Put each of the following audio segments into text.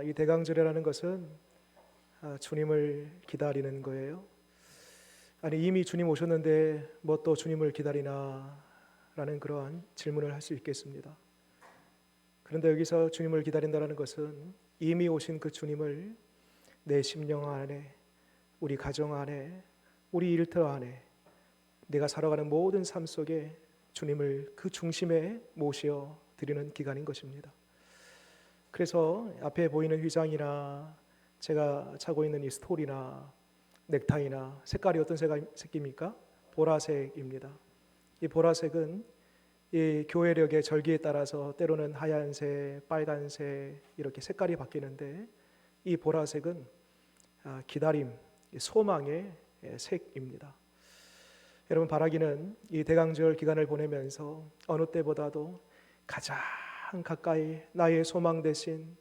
이 대강절이라는 것은 주님을 기다리는 거예요. 아니 이미 주님 오셨는데 뭐 또 주님을 기다리나 라는 그러한 질문을 할 수 있겠습니다. 그런데 여기서 주님을 기다린다는 것은 이미 오신 그 주님을 내 심령 안에, 우리 가정 안에, 우리 일터 안에, 내가 살아가는 모든 삶 속에 주님을 그 중심에 모셔 드리는 기간인 것입니다. 그래서 앞에 보이는 휘장이나 제가 차고 있는 이 스토리나 넥타이나 색깔이 어떤 색입니까? 보라색입니다. 이 보라색은 이 교회력의 절기에 따라서 때로는 하얀색, 빨간색 이렇게 색깔이 바뀌는데 이 보라색은 기다림, 소망의 색입니다. 여러분 바라기는 이 대강절 기간을 보내면서 어느 때보다도 가장 가까이 나의 소망 되신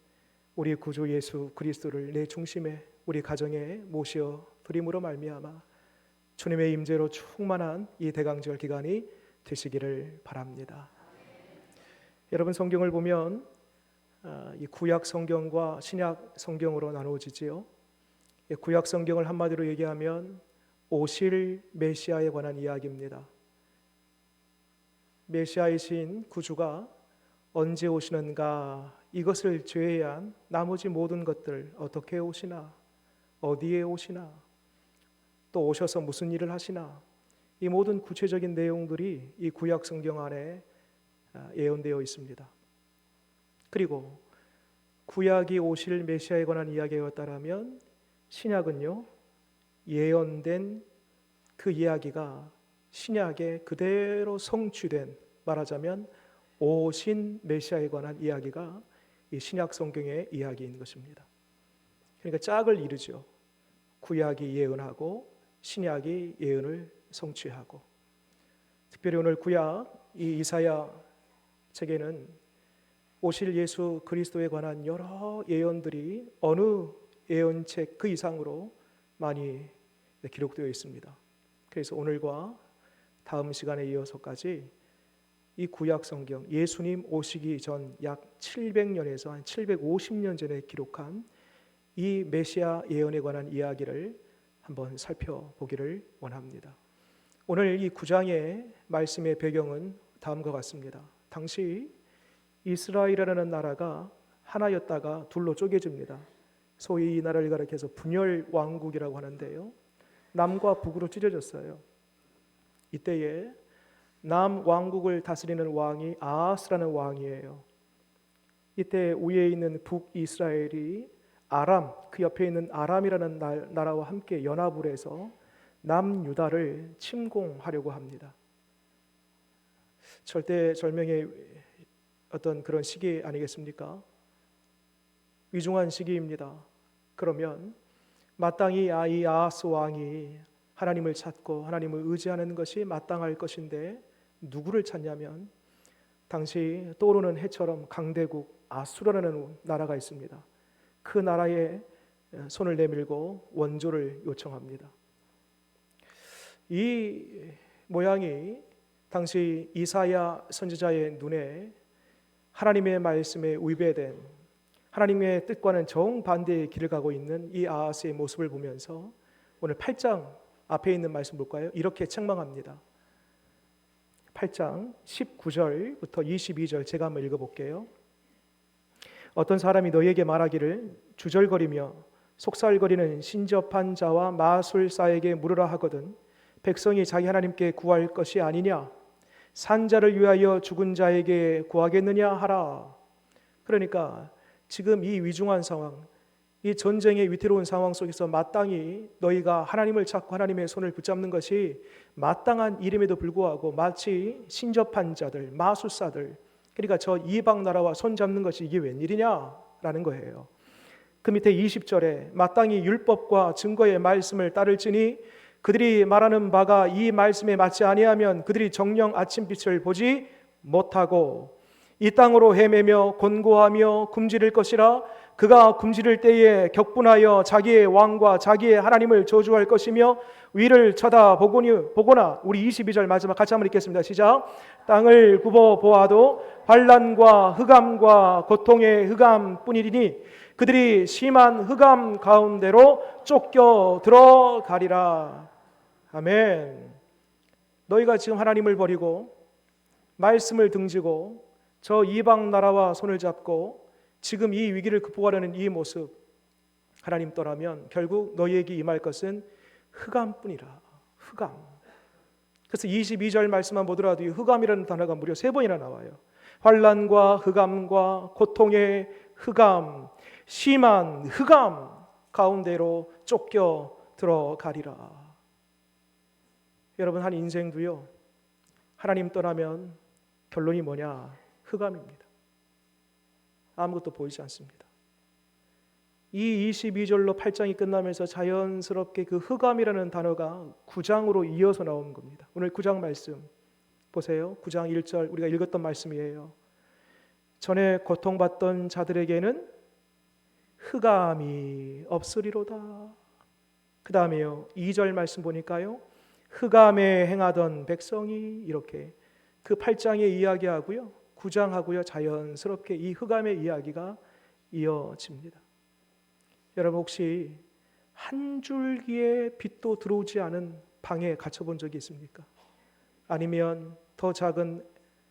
우리 구주 예수 그리스도를 내 중심에 우리 가정에 모셔 드림으로 말미암아 주님의 임재로 충만한 이 대강절 기간이 되시기를 바랍니다. 여러분 성경을 보면 이 구약 성경과 신약 성경으로 나누어지지요. 구약 성경을 한마디로 얘기하면 오실 메시아에 관한 이야기입니다. 메시아이신 구주가 언제 오시는가, 이것을 제외한 나머지 모든 것들 어떻게 오시나, 어디에 오시나, 또 오셔서 무슨 일을 하시나, 이 모든 구체적인 내용들이 이 구약 성경 안에 예언되어 있습니다. 그리고 구약이 오실 메시아에 관한 이야기였다면 신약은요, 예언된 그 이야기가 신약에 그대로 성취된, 말하자면 오신 메시아에 관한 이야기가 이 신약 성경의 이야기인 것입니다. 그러니까 짝을 이루죠. 구약이 예언하고 신약이 예언을 성취하고, 특별히 오늘 구약 이 이사야 책에는 오실 예수 그리스도에 관한 여러 예언들이 어느 예언책 그 이상으로 많이 기록되어 있습니다. 그래서 오늘과 다음 시간에 이어서까지 이 구약 성경, 예수님 오시기 전 약 700년에서 한 750년 전에 기록한 이 메시아 예언에 관한 이야기를 한번 살펴보기를 원합니다. 오늘 이 9장의 말씀의 배경은 다음과 같습니다. 당시 이스라엘이라는 나라가 하나였다가 둘로 쪼개집니다. 소위 이 나라를 가리켜서 분열 왕국이라고 하는데요, 남과 북으로 찢어졌어요. 이때에 남 왕국을 다스리는 왕이 아하스라는 왕이에요. 이때 위에 있는 북이스라엘이 아람, 그 옆에 있는 아람이라는 나라와 함께 연합을 해서 남유다를 침공하려고 합니다. 절대절명의 어떤 그런 시기 아니겠습니까? 위중한 시기입니다. 그러면 마땅히 이 아하스 왕이 하나님을 찾고 하나님을 의지하는 것이 마땅할 것인데 누구를 찾냐면 당시 떠오르는 해처럼 강대국 아수라라는 나라가 있습니다. 그 나라에 손을 내밀고 원조를 요청합니다. 이 모양이 당시 이사야 선지자의 눈에 하나님의 말씀에 위배된, 하나님의 뜻과는 정반대의 길을 가고 있는 이 아하스의 모습을 보면서 오늘 8장 앞에 있는 말씀 볼까요? 이렇게 책망합니다. 8장 19절부터 22절 제가 한번 읽어볼게요. 어떤 사람이 너희에게 말하기를 주절거리며 속살거리는 신접한 자와 마술사에게 물으라 하거든 백성이 자기 하나님께 구할 것이 아니냐, 산자를 위하여 죽은 자에게 구하겠느냐 하라. 그러니까 지금 이 위중한 상황, 이 전쟁의 위태로운 상황 속에서 마땅히 너희가 하나님을 찾고 하나님의 손을 붙잡는 것이 마땅한 일임에도 불구하고 마치 신접한 자들, 마술사들, 그러니까 저 이방 나라와 손 잡는 것이 이게 웬일이냐라는 거예요. 그 밑에 20절에 마땅히 율법과 증거의 말씀을 따를지니 그들이 말하는 바가 이 말씀에 맞지 아니하면 그들이 정녕 아침빛을 보지 못하고 이 땅으로 헤매며 곤고하며 굶주릴 것이라. 그가 굶주릴 때에 격분하여 자기의 왕과 자기의 하나님을 저주할 것이며 위를 쳐다보거나. 우리 22절 마지막 같이 한번 읽겠습니다. 시작. 땅을 굽어 보아도 환난과 흑암과 고통의 흑암뿐이니 그들이 심한 흑암 가운데로 쫓겨 들어가리라. 아멘. 너희가 지금 하나님을 버리고 말씀을 등지고 저 이방 나라와 손을 잡고 지금 이 위기를 극복하려는 이 모습, 하나님 떠나면 결국 너희에게 임할 것은 흑암뿐이라. 흑암. 그래서 22절 말씀만 보더라도 이 흑암이라는 단어가 무려 3번이나 나와요. 환난과 흑암과 고통의 흑암, 심한 흑암 가운데로 쫓겨 들어가리라. 여러분, 한 인생도요, 하나님 떠나면 결론이 뭐냐? 흑암입니다. 아무것도 보이지 않습니다. 이 22절로 8장이 끝나면서 자연스럽게 그 흑암이라는 단어가 9장으로 이어서 나오는 겁니다. 오늘 9장 말씀 보세요. 9장 1절 우리가 읽었던 말씀이에요. 전에 고통받던 자들에게는 흑암이 없으리로다. 그 다음에요, 2절 말씀 보니까요, 흑암에 행하던 백성이, 이렇게 그 8장에 이야기하고요, 9장하고요 자연스럽게 이 흑암의 이야기가 이어집니다. 여러분, 혹시 한 줄기의 빛도 들어오지 않은 방에 갇혀본 적이 있습니까? 아니면 더 작은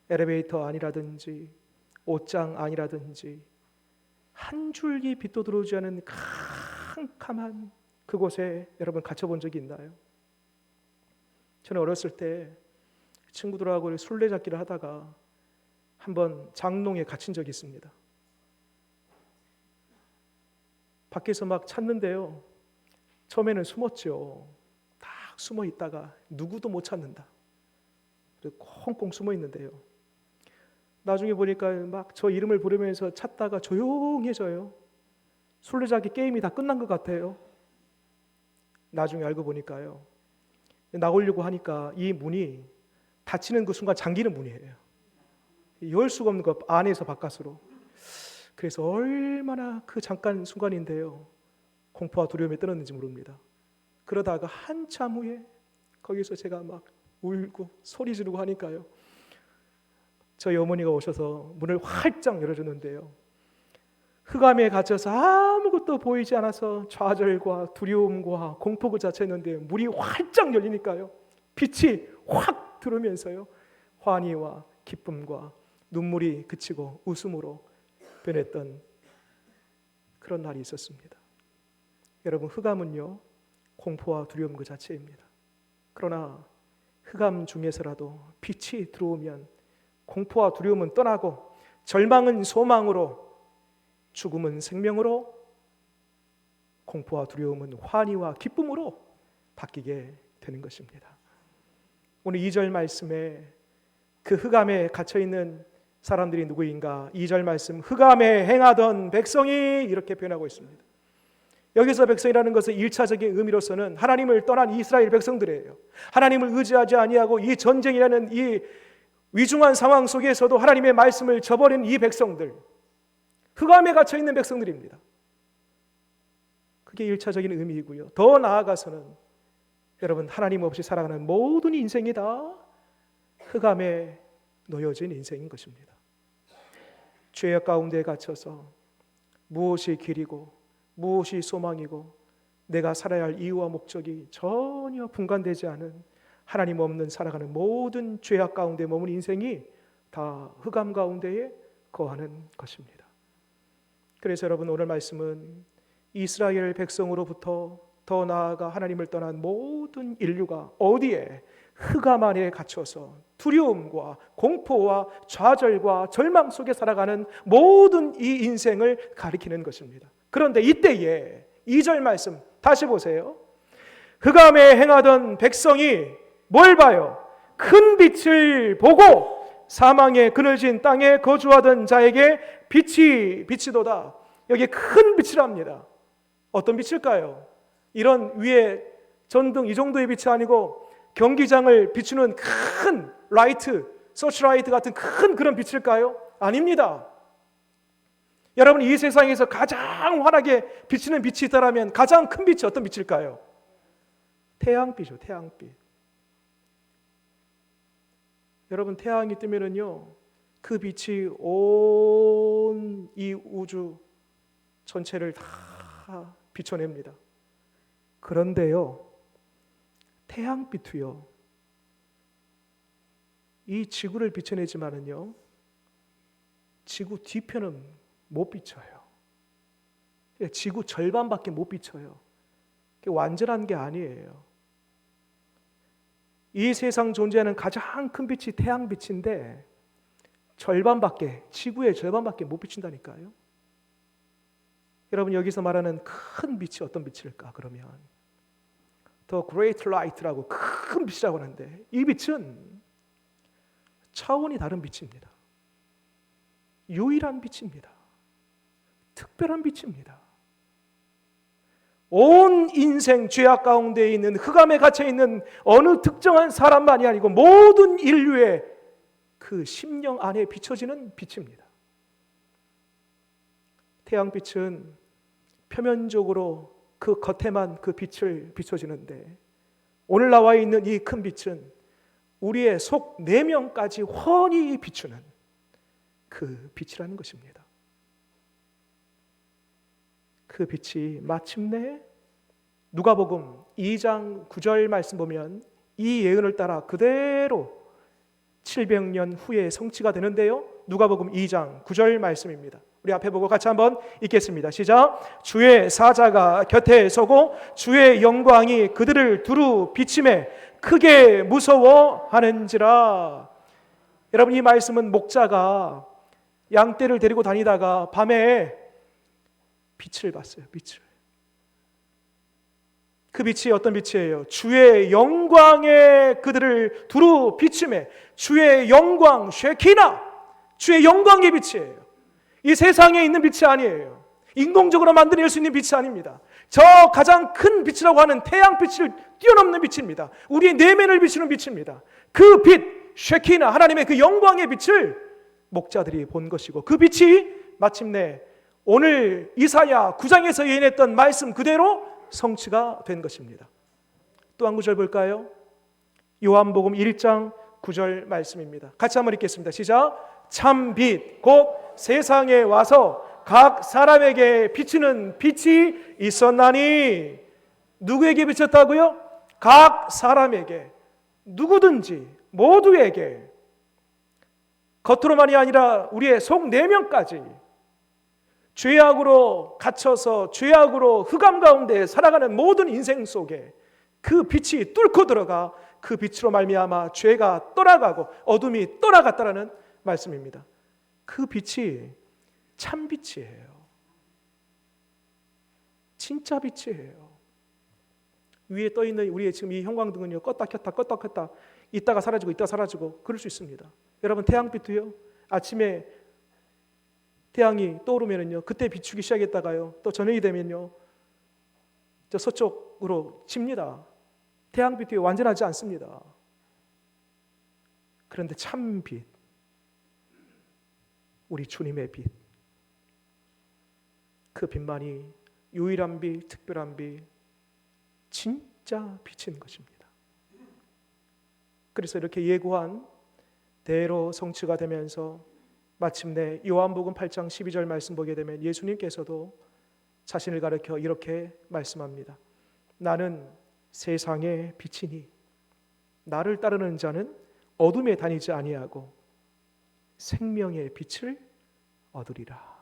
엘리베이터 안이라든지 옷장 안이라든지 한 줄기 빛도 들어오지 않은 캄캄한 그곳에 여러분 갇혀본 적이 있나요? 저는 어렸을 때 친구들하고 술래잡기를 하다가 한번 장롱에 갇힌 적이 있습니다. 밖에서 막 찾는데요, 처음에는 숨었죠. 딱 숨어 있다가 누구도 못 찾는다. 그래서 콩콩 숨어 있는데요, 나중에 보니까 막 저 이름을 부르면서 찾다가 조용해져요. 술래잡기 게임이 다 끝난 것 같아요. 나중에 알고 보니까요, 나오려고 하니까 이 문이 닫히는 그 순간 잠기는 문이에요. 열 수가 없는 거, 안에서 바깥으로. 그래서 얼마나 그 잠깐 순간인데요, 공포와 두려움에 떨었는지 모릅니다. 그러다가 한참 후에 거기서 제가 막 울고 소리 지르고 하니까요, 저희 어머니가 오셔서 문을 활짝 열어줬는데요, 흑암에 갇혀서 아무것도 보이지 않아서 좌절과 두려움과 공포 그 자체였는데 문이 활짝 열리니까요, 빛이 확 들어오면서요, 환희와 기쁨과 눈물이 그치고 웃음으로 변했던 그런 날이 있었습니다. 여러분, 흑암은요 공포와 두려움 그 자체입니다. 그러나 흑암 중에서라도 빛이 들어오면 공포와 두려움은 떠나고 절망은 소망으로, 죽음은 생명으로, 공포와 두려움은 환희와 기쁨으로 바뀌게 되는 것입니다. 오늘 2절 말씀에 그 흑암에 갇혀있는 사람들이 누구인가? 2절 말씀, 흑암에 행하던 백성이, 이렇게 표현하고 있습니다. 여기서 백성이라는 것은 1차적인 의미로서는 하나님을 떠난 이스라엘 백성들이에요. 하나님을 의지하지 아니하고 이 전쟁이라는 이 위중한 상황 속에서도 하나님의 말씀을 저버린 이 백성들, 흑암에 갇혀있는 백성들입니다. 그게 1차적인 의미이고요. 더 나아가서는 여러분, 하나님 없이 살아가는 모든 인생이 다 흑암에 놓여진 인생인 것입니다. 죄악 가운데 갇혀서 무엇이 길이고 무엇이 소망이고 내가 살아야 할 이유와 목적이 전혀 분간되지 않은, 하나님 없는 살아가는 모든 죄악 가운데 머문 인생이 다 흑암 가운데에 거하는 것입니다. 그래서 여러분, 오늘 말씀은 이스라엘 백성으로부터 더 나아가 하나님을 떠난 모든 인류가 어디에? 흑암 안에 갇혀서 두려움과 공포와 좌절과 절망 속에 살아가는 모든 이 인생을 가리키는 것입니다. 그런데 이때에 2절 말씀 다시 보세요. 흑암에 행하던 백성이 뭘 봐요? 큰 빛을 보고 사망의 그늘진 땅에 거주하던 자에게 빛이 비치도다. 여기 큰 빛이랍니다. 어떤 빛일까요? 이런 위에 전등 이 정도의 빛이 아니고 경기장을 비추는 큰 라이트, 서치라이트 같은 큰 그런 빛일까요? 아닙니다. 여러분, 이 세상에서 가장 환하게 비치는 빛이 있다면 가장 큰 빛이 어떤 빛일까요? 태양빛이죠. 태양빛. 여러분, 태양이 뜨면은요, 그 빛이 온 이 우주 전체를 다 비춰냅니다. 그런데요, 태양빛도요, 이 지구를 비춰내지만은요, 지구 뒤편은 못 비춰요. 지구 절반밖에 못 비춰요. 그게 완전한 게 아니에요. 이 세상 존재하는 가장 큰 빛이 태양빛인데 지구의 절반밖에 못 비춘다니까요. 여러분, 여기서 말하는 큰 빛이 어떤 빛일까? 그러면 The Great Light라고 큰 빛이라고 하는데, 이 빛은 차원이 다른 빛입니다. 유일한 빛입니다. 특별한 빛입니다. 온 인생 죄악 가운데 있는, 흑암에 갇혀 있는 어느 특정한 사람만이 아니고 모든 인류의 그 심령 안에 비춰지는 빛입니다. 태양빛은 표면적으로 그 겉에만 그 빛을 비춰지는데, 오늘 나와 있는 이 큰 빛은 우리의 속 내면까지 훤히 비추는 그 빛이라는 것입니다. 그 빛이 마침내 누가복음 2장 9절 말씀 보면 이 예언을 따라 그대로 700년 후에 성취가 되는데요, 누가복음 2장 9절 말씀입니다. 우리 앞에 보고 같이 한번 읽겠습니다. 시작. 주의 사자가 곁에 서고 주의 영광이 그들을 두루 비침에 크게 무서워하는지라. 여러분, 이 말씀은 목자가 양떼를 데리고 다니다가 밤에 빛을 봤어요. 빛을. 그 빛이 어떤 빛이에요? 주의 영광에 그들을 두루 비침에, 주의 영광, 쉐키나, 주의 영광의 빛이에요. 이 세상에 있는 빛이 아니에요. 인공적으로 만들어낼 수 있는 빛이 아닙니다. 저 가장 큰 빛이라고 하는 태양빛을 뛰어넘는 빛입니다. 우리의 내면을 비추는 빛입니다. 그 빛, 쉐키나, 하나님의 그 영광의 빛을 목자들이 본 것이고, 그 빛이 마침내 오늘 이사야 9장에서 예언했던 말씀 그대로 성취가 된 것입니다. 또 한 구절 볼까요? 요한복음 1장 9절 말씀입니다. 같이 한번 읽겠습니다. 시작. 참 빛 곧 세상에 와서 각 사람에게 비치는 빛이 있었나니. 누구에게 비쳤다고요? 각 사람에게, 누구든지 모두에게, 겉으로만이 아니라 우리의 속 내면까지, 죄악으로 갇혀서 죄악으로 흑암 가운데 살아가는 모든 인생 속에 그 빛이 뚫고 들어가 그 빛으로 말미암아 죄가 떠나가고 어둠이 떠나갔다라는 말씀입니다. 그 빛이 참 빛이에요. 진짜 빛이에요. 위에 떠 있는 우리의 지금 이 형광등은요, 껐다 켰다 껐다 켰다, 있다가 사라지고 그럴 수 있습니다. 여러분, 태양빛도요, 아침에 태양이 떠오르면요, 그때 비추기 시작했다가요, 또 저녁이 되면요, 저 서쪽으로 집니다. 태양빛이 완전하지 않습니다. 그런데 참 빛, 우리 주님의 빛, 그 빛만이 유일한 빛, 특별한 빛, 진짜 빛인 것입니다. 그래서 이렇게 예고한 대로 성취가 되면서 마침내 요한복음 8장 12절 말씀 보게 되면 예수님께서도 자신을 가리켜 이렇게 말씀합니다. 나는 세상의 빛이니 나를 따르는 자는 어둠에 다니지 아니하고 생명의 빛을 얻으리라.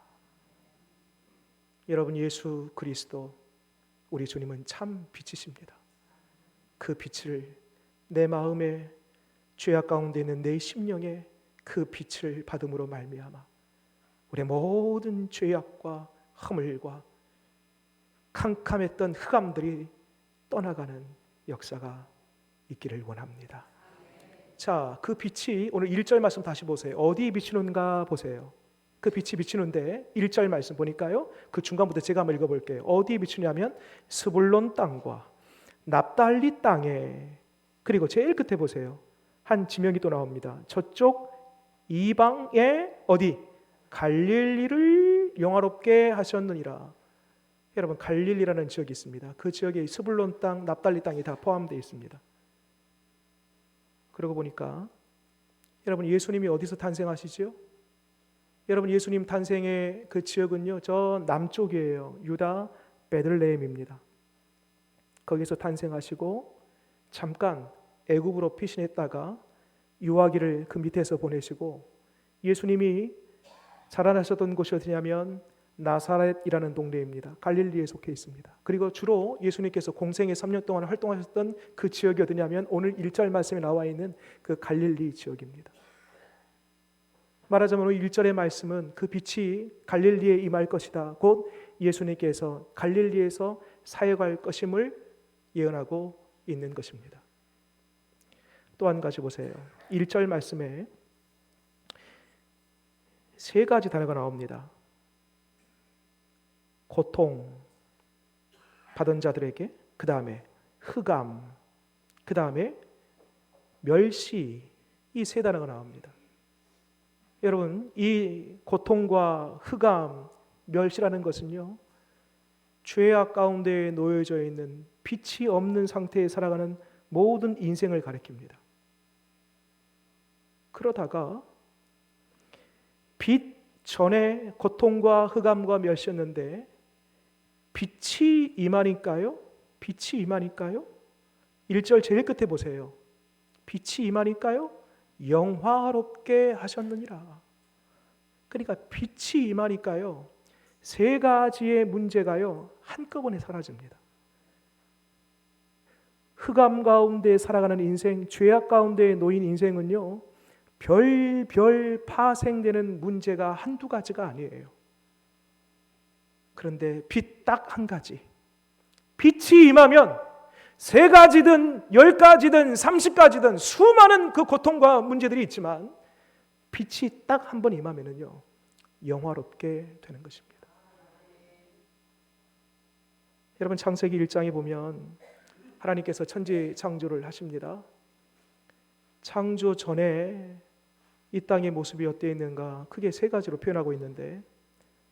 여러분, 예수 그리스도 우리 주님은 참 빛이십니다. 그 빛을 내 마음에, 죄악 가운데 있는 내 심령에 그 빛을 받음으로 말미암아 우리의 모든 죄악과 허물과 캄캄했던 흑암들이 떠나가는 역사가 있기를 원합니다. 자, 그 빛이 오늘 1절 말씀 다시 보세요. 어디 비추는가 보세요. 그 빛이 비추는데 1절 말씀 보니까요, 그 중간부터 제가 한번 읽어볼게요. 어디 비추냐면 스불론 땅과 납달리 땅에, 그리고 제일 끝에 보세요. 한 지명이 또 나옵니다. 저쪽 이방의 어디? 갈릴리를 영화롭게 하셨느니라. 여러분, 갈릴리라는 지역이 있습니다. 그 지역에 스불론 땅, 납달리 땅이 다 포함되어 있습니다. 그러고 보니까 여러분, 예수님이 어디서 탄생하시지요? 여러분, 예수님 탄생의 그 지역은요, 저 남쪽이에요. 유다 베들레헴입니다. 거기서 탄생하시고 잠깐 애굽으로 피신했다가 유아기를 그 밑에서 보내시고, 예수님이 자라나셨던 곳이 어디냐면 나사렛이라는 동네입니다. 갈릴리에 속해 있습니다. 그리고 주로 예수님께서 공생의 3년 동안 활동하셨던 그 지역이 어디냐면 오늘 1절 말씀에 나와 있는 그 갈릴리 지역입니다. 말하자면 오늘 1절의 말씀은 그 빛이 갈릴리에 임할 것이다, 곧 예수님께서 갈릴리에서 사역할 것임을 예언하고 있는 것입니다. 또 한 가지 보세요. 1절 말씀에 세 가지 단어가 나옵니다. 고통 받은 자들에게, 그 다음에 흑암, 그 다음에 멸시, 이 세 단어가 나옵니다. 여러분, 이 고통과 흑암, 멸시라는 것은요, 죄악 가운데에 놓여져 있는 빛이 없는 상태에 살아가는 모든 인생을 가리킵니다. 그러다가 빛 전에 고통과 흑암과 멸시였는데 빛이 임하니까요? 빛이 임하니까요? 1절 제일 끝에 보세요. 빛이 임하니까요? 영화롭게 하셨느니라. 그러니까 빛이 임하니까요, 세 가지의 문제가요 한꺼번에 사라집니다. 흑암 가운데 살아가는 인생, 죄악 가운데 놓인 인생은요, 별별 파생되는 문제가 한두 가지가 아니에요. 그런데 빛 딱 한 가지, 빛이 임하면 세 가지든 10가지든 30가지든 수많은 그 고통과 문제들이 있지만 빛이 딱 한 번 임하면은요, 영화롭게 되는 것입니다. 여러분, 창세기 1장에 보면 하나님께서 천지 창조를 하십니다. 창조 전에 이 땅의 모습이 어땠는가 크게 세 가지로 표현하고 있는데,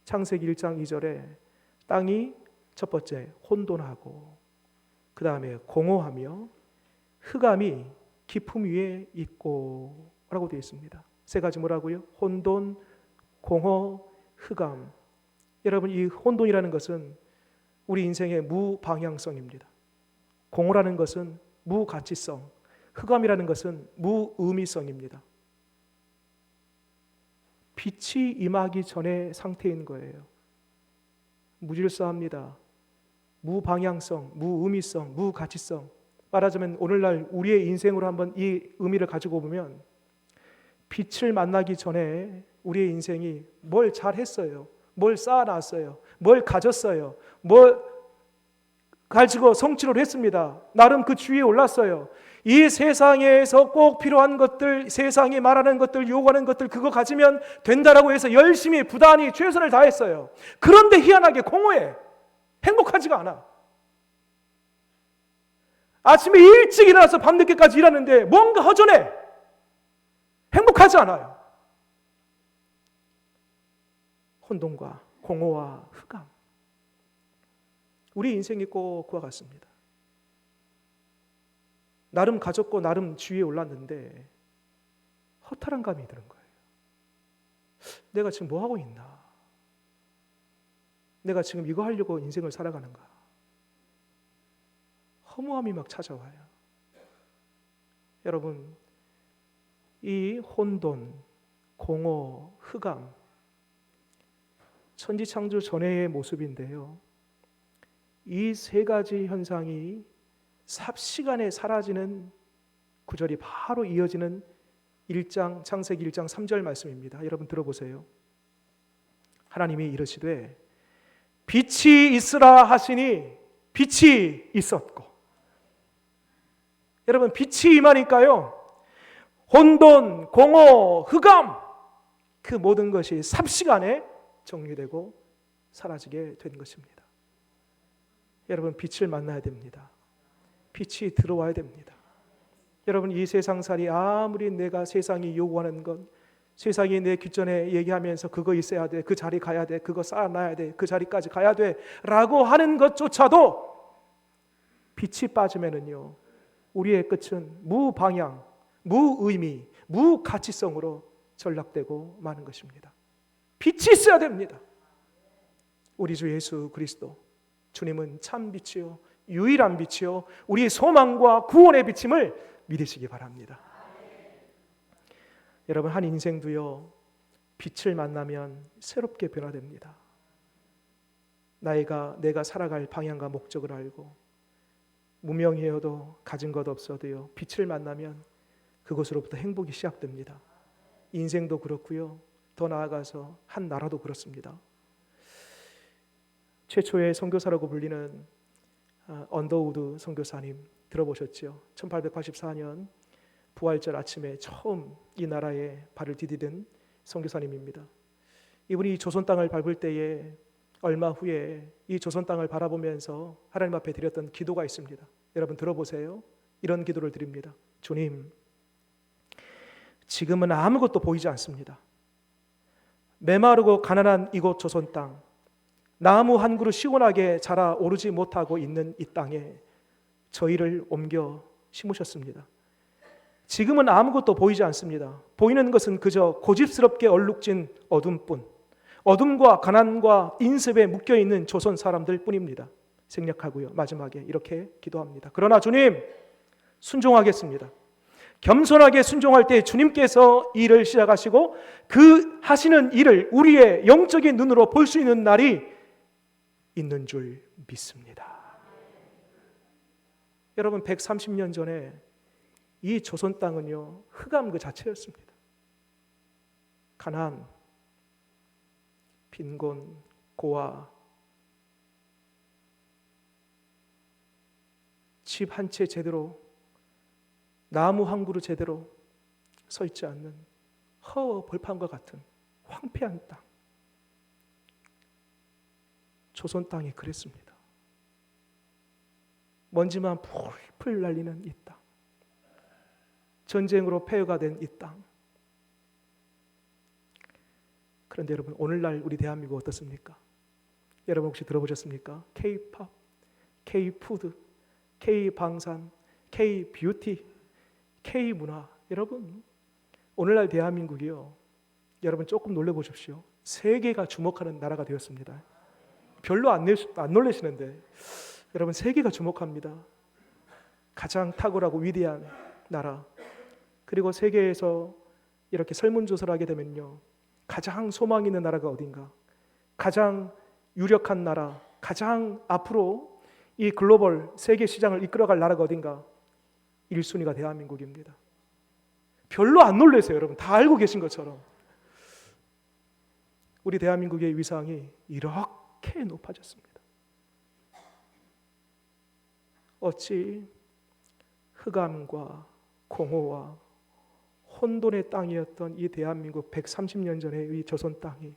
창세기 1장 2절에 땅이 첫 번째 혼돈하고, 그 다음에 공허하며 흑암이 깊음 위에 있고 라고 되어 있습니다. 세 가지 뭐라고요? 혼돈, 공허, 흑암. 여러분, 이 혼돈이라는 것은 우리 인생의 무방향성입니다. 공허라는 것은 무가치성, 흑암이라는 것은 무의미성입니다. 빛이 임하기 전의 상태인 거예요. 무질서합니다. 무방향성, 무의미성, 무가치성. 말하자면 오늘날 우리의 인생으로 한번 이 의미를 가지고 보면, 빛을 만나기 전에 우리의 인생이 뭘 잘했어요, 뭘 쌓아놨어요, 뭘 가졌어요, 뭘 가지고 성취를 했습니다. 나름 그 주위에 올랐어요. 이 세상에서 꼭 필요한 것들, 세상이 말하는 것들, 요구하는 것들, 그거 가지면 된다라고 해서 열심히 부단히 최선을 다했어요. 그런데 희한하게 공허해. 행복하지가 않아. 아침에 일찍 일어나서 밤늦게까지 일하는데 뭔가 허전해. 행복하지 않아요. 혼돈과 공허와 흑암. 우리 인생이 꼭 그와 같습니다. 나름 가졌고 나름 주위에 올랐는데 허탈한 감이 드는 거예요. 내가 지금 뭐 하고 있나? 내가 지금 이거 하려고 인생을 살아가는가? 허무함이 막 찾아와요. 여러분, 이 혼돈, 공허, 흑암, 천지창조 전의 모습인데요, 이 세 가지 현상이 삽시간에 사라지는 구절이 바로 이어지는 1장, 창세기 1장 3절 말씀입니다. 여러분 들어보세요. 하나님이 이르시되 빛이 있으라 하시니 빛이 있었고. 여러분, 빛이 임하니까요, 혼돈, 공허, 흑암, 그 모든 것이 삽시간에 정리되고 사라지게 된 것입니다. 여러분, 빛을 만나야 됩니다. 빛이 들어와야 됩니다. 여러분, 이 세상살이 아무리 내가 세상이 요구하는 것, 세상이 내 귓전에 얘기하면서 그거 있어야 돼, 그 자리 가야 돼, 그거 쌓아놔야 돼, 그 자리까지 가야 돼 라고 하는 것조차도 빛이 빠지면은요, 우리의 끝은 무방향, 무의미, 무가치성으로 전락되고 마는 것입니다. 빛이 있어야 됩니다. 우리 주 예수 그리스도 주님은 참 빛이요 유일한 빛이요 우리의 소망과 구원의 빛임을 믿으시기 바랍니다. 여러분, 한 인생도요, 빛을 만나면 새롭게 변화됩니다. 내가 살아갈 방향과 목적을 알고 무명이어도 가진 것 없어도요, 빛을 만나면 그것으로부터 행복이 시작됩니다. 인생도 그렇고요, 더 나아가서 한 나라도 그렇습니다. 최초의 선교사라고 불리는 언더우드 선교사님 들어보셨죠? 1884년 부활절 아침에 처음 이 나라에 발을 디디든 선교사님입니다. 이분이 조선 땅을 밟을 때에 얼마 후에 이 조선 땅을 바라보면서 하나님 앞에 드렸던 기도가 있습니다. 여러분 들어보세요. 이런 기도를 드립니다. 주님, 지금은 아무것도 보이지 않습니다. 메마르고 가난한 이곳 조선 땅, 나무 한 그루 시원하게 자라 오르지 못하고 있는 이 땅에 저희를 옮겨 심으셨습니다. 지금은 아무것도 보이지 않습니다. 보이는 것은 그저 고집스럽게 얼룩진 어둠뿐, 어둠과 가난과 인습에 묶여있는 조선 사람들 뿐입니다. 생략하고요, 마지막에 이렇게 기도합니다. 그러나 주님, 순종하겠습니다. 겸손하게 순종할 때 주님께서 일을 시작하시고 그 하시는 일을 우리의 영적인 눈으로 볼 수 있는 날이 있는 줄 믿습니다. 여러분, 130년 전에 이 조선 땅은요, 흑암 그 자체였습니다. 가난, 빈곤, 고아, 집 한 채 제대로, 나무 한 그루 제대로 서 있지 않는 벌판과 같은 황폐한 땅, 조선 땅이 그랬습니다. 먼지만 풀풀 날리는 이 땅, 전쟁으로 폐허가 된 이 땅. 그런데 여러분, 오늘날 우리 대한민국 어떻습니까? 여러분 혹시 들어보셨습니까? K-팝, K-푸드, K-방산, K-뷰티, K-문화. 여러분, 오늘날 대한민국이요, 여러분 조금 놀라보십시오. 세계가 주목하는 나라가 되었습니다. 별로 안 놀라시는데 여러분, 세계가 주목합니다. 가장 탁월하고 위대한 나라. 그리고 세계에서 이렇게 설문조사를 하게 되면요, 가장 소망 있는 나라가 어딘가, 가장 유력한 나라, 가장 앞으로 이 글로벌 세계 시장을 이끌어갈 나라가 어딘가, 1순위가 대한민국입니다. 별로 안 놀라세요. 여러분 다 알고 계신 것처럼 우리 대한민국의 위상이 이렇게 높아졌습니다. 어찌 흑암과 공허와 혼돈의 땅이었던 이 대한민국 130년 전의 이 조선 땅이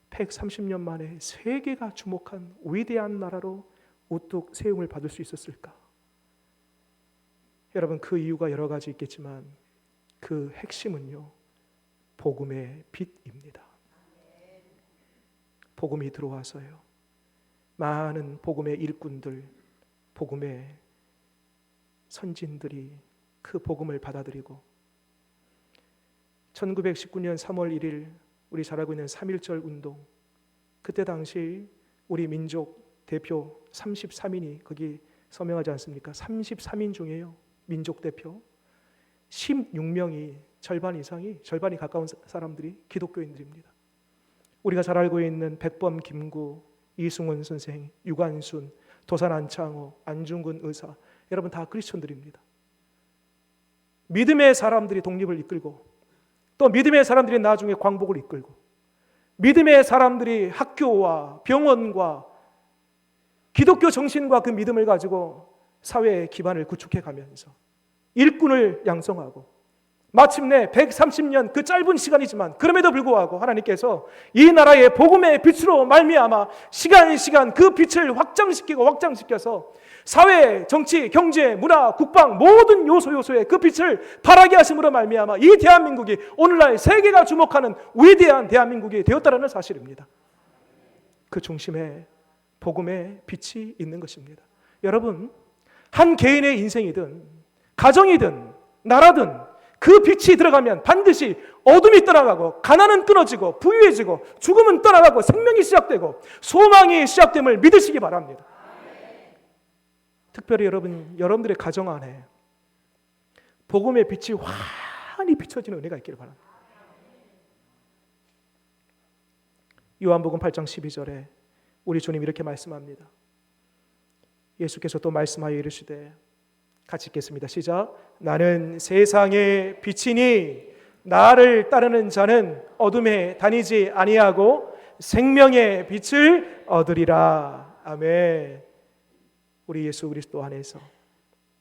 130년 만에 세계가 주목한 위대한 나라로 우뚝 세움을 받을 수 있었을까? 여러분, 그 이유가 여러 가지 있겠지만 그 핵심은요, 복음의 빛입니다. 복음이 들어와서요, 많은 복음의 일꾼들, 복음의 선진들이 그 복음을 받아들이고 1919년 3월 1일 우리 잘 알고 있는 3.1절 운동, 그때 당시 우리 민족 대표 33인이 거기 서명하지 않습니까? 33인 중에요, 민족 대표 16명이 절반이 가까운 사람들이 기독교인들입니다. 우리가 잘 알고 있는 백범 김구, 이승훈 선생, 유관순, 도산 안창호, 안중근 의사, 여러분 다 크리스천들입니다. 믿음의 사람들이 독립을 이끌고, 또 믿음의 사람들이 나중에 광복을 이끌고, 믿음의 사람들이 학교와 병원과 기독교 정신과 그 믿음을 가지고 사회의 기반을 구축해 가면서 일꾼을 양성하고, 마침내 130년 그 짧은 시간이지만 그럼에도 불구하고 하나님께서 이 나라의 복음의 빛으로 말미암아 시간 그 빛을 확장시켜서 사회, 정치, 경제, 문화, 국방 모든 요소에 그 빛을 발하게 하심으로 말미암아 이 대한민국이 오늘날 세계가 주목하는 위대한 대한민국이 되었다는 사실입니다. 그 중심에 복음의 빛이 있는 것입니다. 여러분, 한 개인의 인생이든 가정이든 나라든 그 빛이 들어가면 반드시 어둠이 떠나가고 가난은 끊어지고 부유해지고 죽음은 떠나가고 생명이 시작되고 소망이 시작됨을 믿으시기 바랍니다. 특별히 여러분들의 가정 안에 복음의 빛이 환히 비춰지는 은혜가 있기를 바랍니다. 요한복음 8장 12절에 우리 주님 이렇게 말씀합니다. 예수께서 또 말씀하여 이르시되, 같이 읽겠습니다. 시작. 나는 세상의 빛이니 나를 따르는 자는 어둠에 다니지 아니하고 생명의 빛을 얻으리라. 아멘. 우리 예수 그리스도 안에서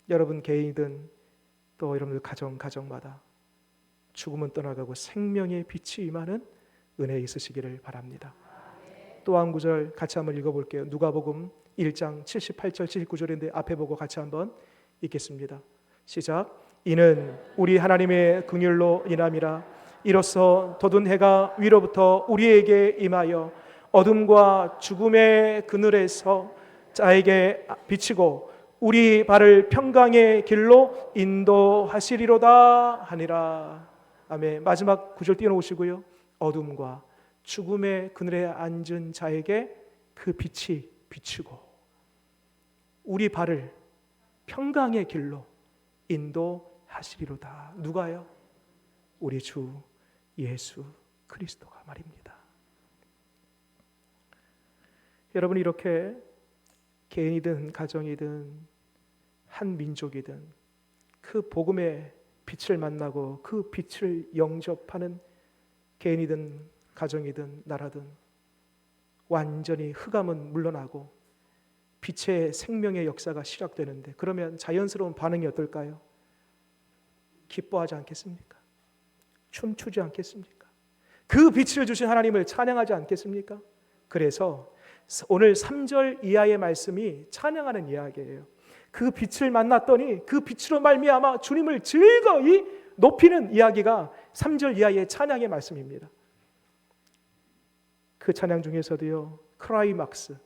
여러분 개인이든 또 여러분들 가정마다 죽음은 떠나가고 생명의 빛이 임하는 은혜 있으시기를 바랍니다. 또 한 구절 같이 한번 읽어볼게요. 누가복음 1장 78절 79절인데 앞에 보고 같이 한번 읽겠습니다. 시작. 이는 우리 하나님의 긍휼로 인함이라. 이로써 돋은 해가 위로부터 우리에게 임하여 어둠과 죽음의 그늘에서 자에게 비치고 우리 발을 평강의 길로 인도하시리로다 하니라. 아멘. 마지막 구절 띄워놓으시고요. 어둠과 죽음의 그늘에 앉은 자에게 그 빛이 비치고 우리 발을 평강의 길로 인도하시리로다. 누가요? 우리 주 예수 그리스도가 말입니다. 여러분, 이렇게 개인이든 가정이든 한 민족이든 그 복음의 빛을 만나고 그 빛을 영접하는 개인이든 가정이든 나라든 완전히 흑암은 물러나고 빛의 생명의 역사가 시작되는데, 그러면 자연스러운 반응이 어떨까요? 기뻐하지 않겠습니까? 춤추지 않겠습니까? 그 빛을 주신 하나님을 찬양하지 않겠습니까? 그래서 오늘 3절 이하의 말씀이 찬양하는 이야기예요. 그 빛을 만났더니 그 빛으로 말미암아 주님을 즐거이 높이는 이야기가 3절 이하의 찬양의 말씀입니다. 그 찬양 중에서도요, 크라이막스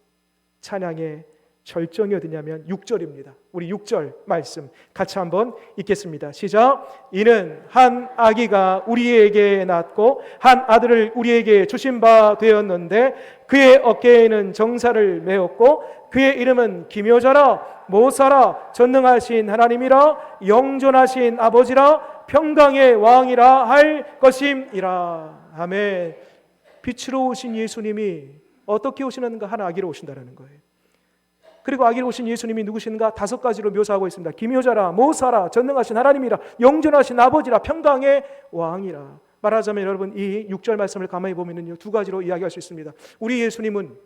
찬양의 절정이 어디냐면 6절입니다. 우리 6절 말씀 같이 한번 읽겠습니다. 시작. 이는 한 아기가 우리에게 낳고 한 아들을 우리에게 주신 바 되었는데 그의 어깨에는 정사를 메었고 그의 이름은 기묘자라 모사라 전능하신 하나님이라 영존하신 아버지라 평강의 왕이라 할 것임이라. 아멘. 빛으로 오신 예수님이 어떻게 오시는가? 한 아기로 오신다는 거예요. 그리고 아기로 오신 예수님이 누구신가? 5가지로 묘사하고 있습니다. 기묘자라, 모사라, 전능하신 하나님이라, 영존하신 아버지라, 평강의 왕이라. 말하자면 여러분, 이 6절 말씀을 가만히 보면요, 2가지로 이야기할 수 있습니다. 우리 예수님은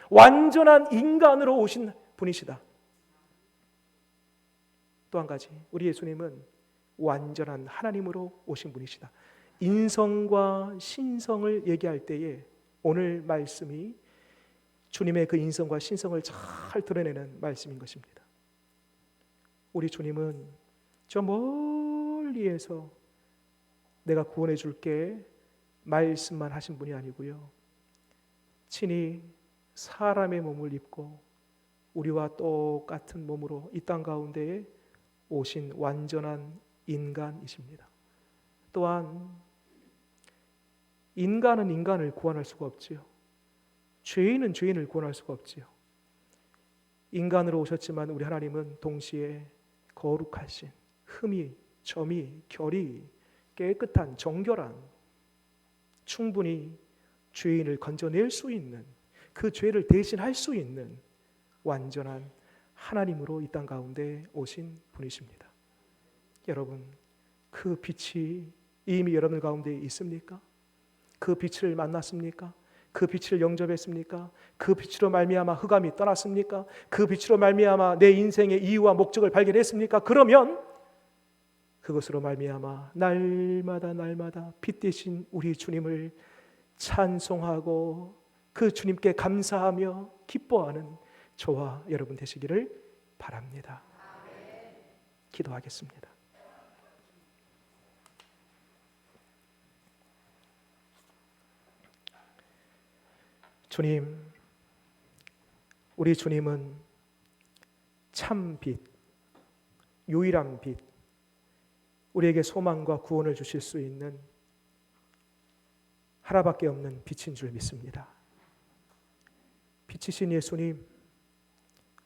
완전한 인간으로 오신 분이시다. 또 한 가지, 우리 예수님은 완전한 하나님으로 오신 분이시다. 인성과 신성을 얘기할 때에 오늘 말씀이 주님의 그 인성과 신성을 잘 드러내는 말씀인 것입니다. 우리 주님은 저 멀리에서 내가 구원해 줄게 말씀만 하신 분이 아니고요, 친히 사람의 몸을 입고 우리와 똑같은 몸으로 이 땅 가운데에 오신 완전한 인간이십니다. 또한 인간은 인간을 구원할 수가 없지요. 죄인은 죄인을 구원할 수가 없지요. 인간으로 오셨지만 우리 하나님은 동시에 거룩하신, 흠이, 점이, 결이 깨끗한, 정결한, 충분히 죄인을 건져낼 수 있는, 그 죄를 대신할 수 있는 완전한 하나님으로 이 땅 가운데 오신 분이십니다. 여러분, 그 빛이 이미 여러분 가운데 있습니까? 그 빛을 만났습니까? 그 빛을 영접했습니까? 그 빛으로 말미암아 흑암이 떠났습니까? 그 빛으로 말미암아 내 인생의 이유와 목적을 발견했습니까? 그러면 그것으로 말미암아 날마다 빛 대신 우리 주님을 찬송하고 그 주님께 감사하며 기뻐하는 저와 여러분 되시기를 바랍니다. 기도하겠습니다. 주님, 우리 주님은 참 빛, 유일한 빛, 우리에게 소망과 구원을 주실 수 있는 하나밖에 없는 빛인 줄 믿습니다. 빛이신 예수님,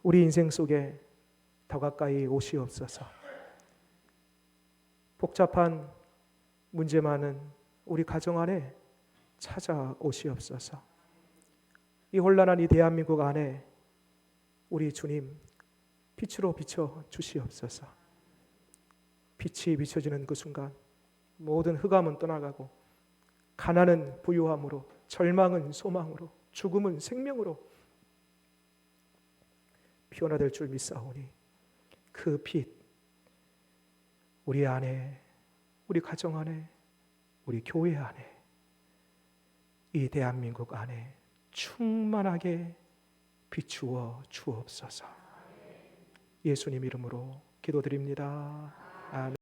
우리 인생 속에 더 가까이 오시옵소서. 복잡한 문제 많은 우리 가정 안에 찾아오시옵소서. 이 혼란한 이 대한민국 안에 우리 주님 빛으로 비춰 주시옵소서. 빛이 비춰지는 그 순간 모든 흑암은 떠나가고 가난은 부유함으로, 절망은 소망으로, 죽음은 생명으로 변화될 줄 믿사오니 그 빛 우리 안에, 우리 가정 안에, 우리 교회 안에, 이 대한민국 안에 충만하게 비추어 주옵소서. 예수님 이름으로 기도드립니다. 아멘.